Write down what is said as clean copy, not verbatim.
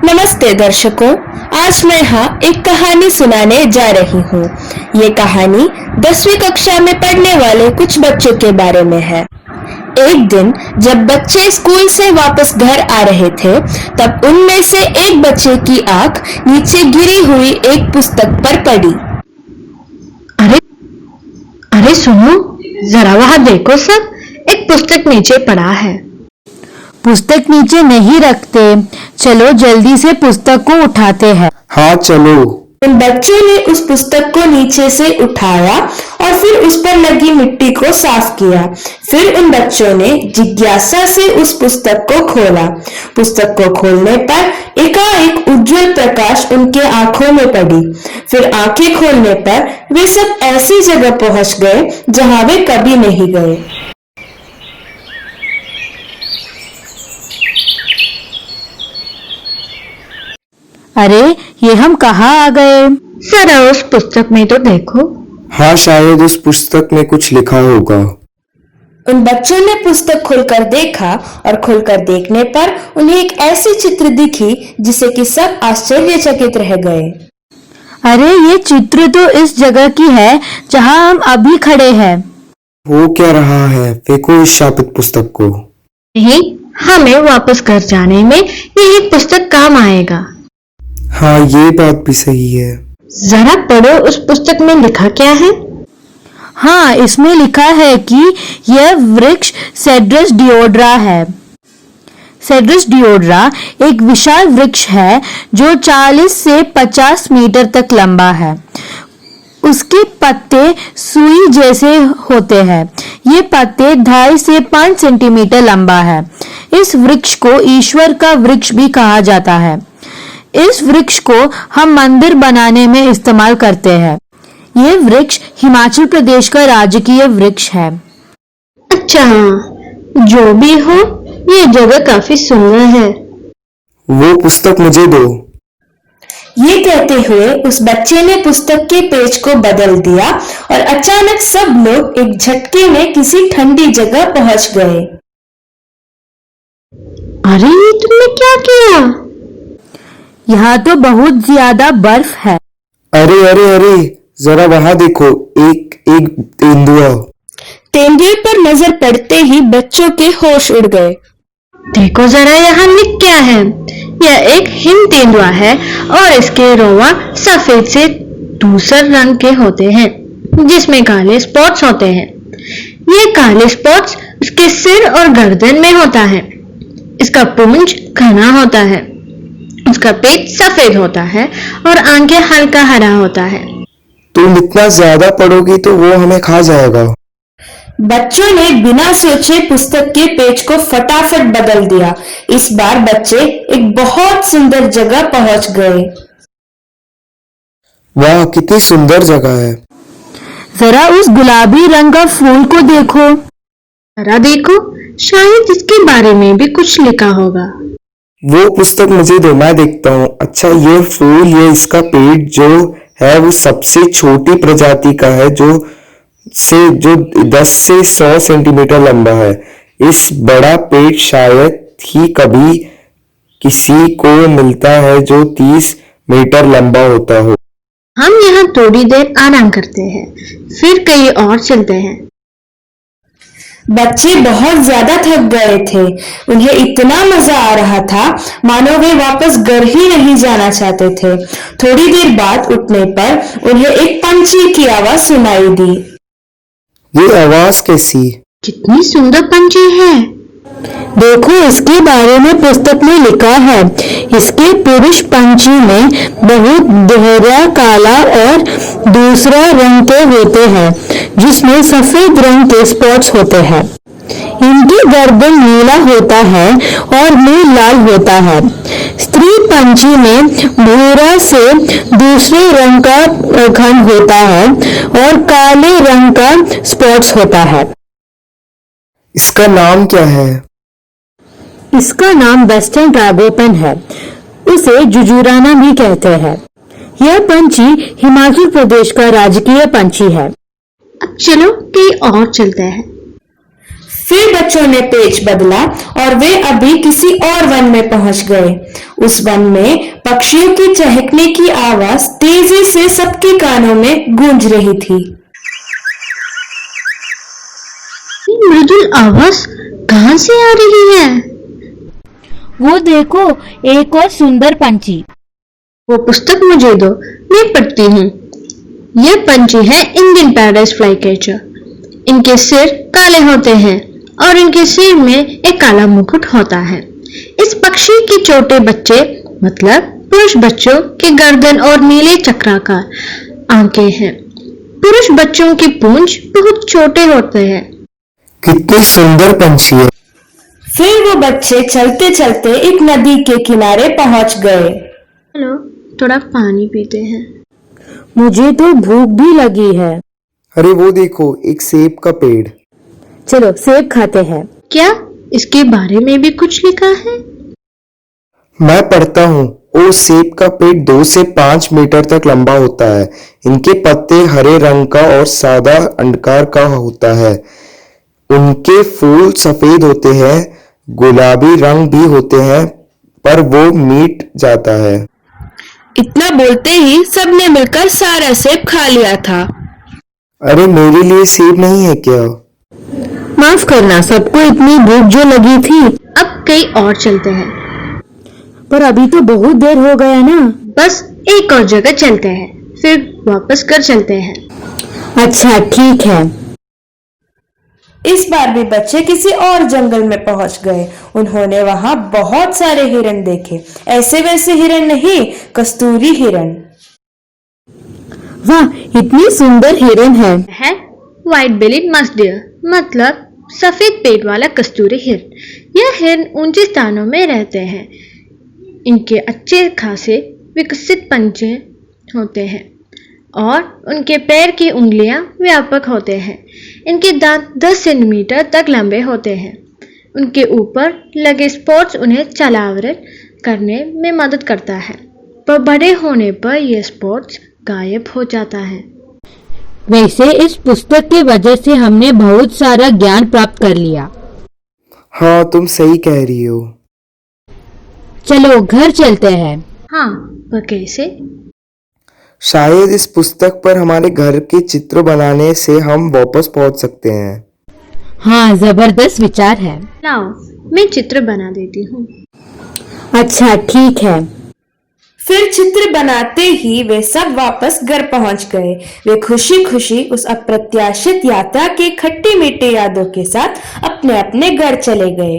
नमस्ते दर्शकों, आज मैं एक कहानी सुनाने जा रही हूँ। ये कहानी 10वीं कक्षा में पढ़ने वाले कुछ बच्चों के बारे में है। एक दिन जब बच्चे स्कूल से वापस घर आ रहे थे, तब उनमें से एक बच्चे की आंख नीचे गिरी हुई एक पुस्तक पर पड़ी। अरे अरे सुनो, जरा वहां देखो सब, एक पुस्तक नीचे पड़ा है। पुस्तक नीचे नहीं रखते, चलो जल्दी से पुस्तक को उठाते हैं। हाँ चलो। उन बच्चों ने उस पुस्तक को नीचे से उठाया और फिर उस पर लगी मिट्टी को साफ किया। फिर उन बच्चों ने जिज्ञासा से उस पुस्तक को खोला। पुस्तक को खोलने पर एकाएक उज्जवल प्रकाश उनके आंखों में पड़ी। फिर आंखें खोलने पर वे सब ऐसी जगह पहुंच गए जहां वे कभी नहीं गए। अरे ये हम कहाँ आ गए? जरा उस पुस्तक में तो देखो। हाँ, शायद उस पुस्तक में कुछ लिखा होगा। उन बच्चों ने पुस्तक खोलकर देखा और खोलकर देखने पर उन्हें एक ऐसी चित्र दिखी जिसे कि सब आश्चर्यचकित रह गए। अरे ये चित्र तो इस जगह की है जहाँ हम अभी खड़े हैं। वो क्या रहा है? फेंको इस शापित पुस्तक को। नहीं, हमें वापस घर जाने में ये पुस्तक काम आएगा। हाँ, ये बात भी सही है। जरा पढ़ो, उस पुस्तक में लिखा क्या है? हाँ, इसमें लिखा है कि यह वृक्ष सेड्रस डिओड्रा है। सेड्रस डिओड्रा एक विशाल वृक्ष है जो 40 से 50 मीटर तक लंबा है। उसके पत्ते सुई जैसे होते हैं। ये पत्ते 2.5 से 5 सेंटीमीटर लंबा है। इस वृक्ष को ईश्वर का वृक्ष भी कहा जाता है। इस वृक्ष को हम मंदिर बनाने में इस्तेमाल करते हैं। ये वृक्ष हिमाचल प्रदेश का राजकीय वृक्ष है। अच्छा, जो भी हो, ये जगह काफी सुंदर है। वो पुस्तक मुझे दो। ये कहते हुए उस बच्चे ने पुस्तक के पेज को बदल दिया और अचानक सब लोग एक झटके में किसी ठंडी जगह पहुंच गए। अरे ये तुमने क्या किया? यहाँ तो बहुत ज्यादा बर्फ है। अरे अरे अरे, जरा वहां देखो, एक तेंदुआ। तेंदुए पर नजर पड़ते ही बच्चों के होश उड़ गए। देखो जरा, यहाँ लिख क्या है? यह एक हिम तेंदुआ है और इसके रोवा सफेद से धूसर रंग के होते हैं, जिसमें काले स्पॉट्स होते हैं। ये काले स्पॉट्स उसके सिर और गर्दन में होता है। इसका पूंछ घना होता है। उसका पेट सफेद होता है और आंखें हल्का हरा होता है। तुम इतना ज्यादा पढ़ोगी तो वो हमें खा जाएगा। बच्चों ने बिना सोचे पुस्तक के पेज को फटाफट बदल दिया। इस बार बच्चे एक बहुत सुंदर जगह पहुंच गए। वाह, कितनी सुंदर जगह है। जरा उस गुलाबी रंग का फूल को देखो। जरा देखो, शायद इसके बारे में भी कुछ लिखा होगा। वो पुस्तक मुझे दो, मैं देखता हूँ। अच्छा, ये फूल, ये इसका पेट जो है वो सबसे छोटी प्रजाति का है, जो 10 से 100 सेंटीमीटर लंबा है। इस बड़ा पेट शायद ही कभी किसी को मिलता है जो 30 मीटर लंबा होता हो। हम यहाँ थोड़ी देर आराम करते हैं, फिर कहीं और चलते हैं। बच्चे बहुत ज्यादा थक गए थे। उन्हें इतना मजा आ रहा था मानो वे वापस घर ही नहीं जाना चाहते थे। थोड़ी देर बाद उठने पर उन्हें एक पंछी की आवाज सुनाई दी। ये आवाज कैसी? कितनी सुंदर पंछी है। देखो, इसके बारे में पुस्तक में लिखा है। इसके पुरुष पंछी में बहुत गहरा काला और दूसरा रंग के होते हैं, जिसमें सफेद रंग के स्पॉट्स होते हैं। इनकी गर्दन नीला होता है और मुंह लाल होता है। स्त्री पंछी में भूरा से दूसरे रंग का खंड होता है और काले रंग का स्पॉट्स होता है। इसका नाम क्या है? इसका नाम वेस्टर्न ड्रैगोपन है। उसे जुजुराना भी कहते हैं। यह पंछी हिमाचल प्रदेश का राजकीय पंछी है। अब चलो कहीं और चलते हैं। फिर बच्चों ने पेज बदला और वे अभी किसी और वन में पहुंच गए। उस वन में पक्षियों की चहकने की आवाज तेजी से सबके कानों में गूंज रही थी। मृदुल आवाज कहाँ से आ रही है? वो देखो, एक और सुंदर पंछी। वो पुस्तक मुझे दो, मैं पढ़ती हूँ। ये पंछी है इंडियन पैराडाइज फ्लाईकैचर। इनके सिर काले होते हैं और इनके सिर में एक काला मुकुट होता है। इस पक्षी के छोटे बच्चे मतलब पुरुष बच्चों की गर्दन और नीले चक्राकार आंखें हैं। पुरुष बच्चों की पूंछ बहुत छोटे होते हैं। कितनी सुंदर पंछी है। फिर वो बच्चे चलते चलते एक नदी के किनारे पहुंच गए। चलो थोड़ा पानी पीते हैं। मुझे तो भूख भी लगी है। अरे वो देखो, एक सेब का पेड़। चलो सेब खाते हैं। क्या इसके बारे में भी कुछ लिखा है? मैं पढ़ता हूँ। ओ, सेब का पेड़ 2 से 5 मीटर तक लंबा होता है। इनके पत्ते हरे रंग का और सादा अंडाकार का होता है। उनके फूल सफेद होते हैं, गुलाबी रंग भी होते हैं, पर वो मीट जाता है। इतना बोलते ही सबने मिलकर सारा सेब खा लिया था। अरे मेरे लिए सेब नहीं है क्या? माफ करना, सबको इतनी भूख जो लगी थी। अब कहीं और चलते हैं। पर अभी तो बहुत देर हो गया ना। बस एक और जगह चलते हैं, फिर वापस घर चलते हैं। अच्छा ठीक है। इस बार भी बच्चे किसी और जंगल में पहुंच गए। उन्होंने वहां बहुत सारे हिरण देखे। ऐसे वैसे हिरण नहीं, कस्तूरी हिरण। वाह, इतनी सुंदर हिरण है। व्हाइट बेलिड मस्ट डियर मतलब सफेद पेट वाला कस्तूरी हिरण। यह हिरण ऊंचे स्थानों में रहते हैं। इनके अच्छे खासे विकसित पंजे होते हैं और उनके पैर की उंगलियां व्यापक होते हैं। इनके दांत 10 सेंटीमीटर तक लंबे होते हैं। उनके ऊपर लगे स्पॉट्स उन्हें चालावरन करने में मदद करता है, पर बड़े होने पर यह स्पॉट्स गायब हो जाता है। वैसे इस पुस्तक की वजह से हमने बहुत सारा ज्ञान प्राप्त कर लिया। हाँ, तुम सही कह रही हो। चलो घर चलते हैं। हाँ, पर कैसे? शायद इस पुस्तक पर हमारे घर के चित्र बनाने से हम वापस पहुंच सकते हैं। हाँ, जबरदस्त विचार है। लाओ, मैं चित्र बना देती हूँ। अच्छा ठीक है। फिर चित्र बनाते ही वे सब वापस घर पहुंच गए। वे खुशी खुशी उस अप्रत्याशित यात्रा के खट्टे मीठे यादों के साथ अपने अपने घर चले गए।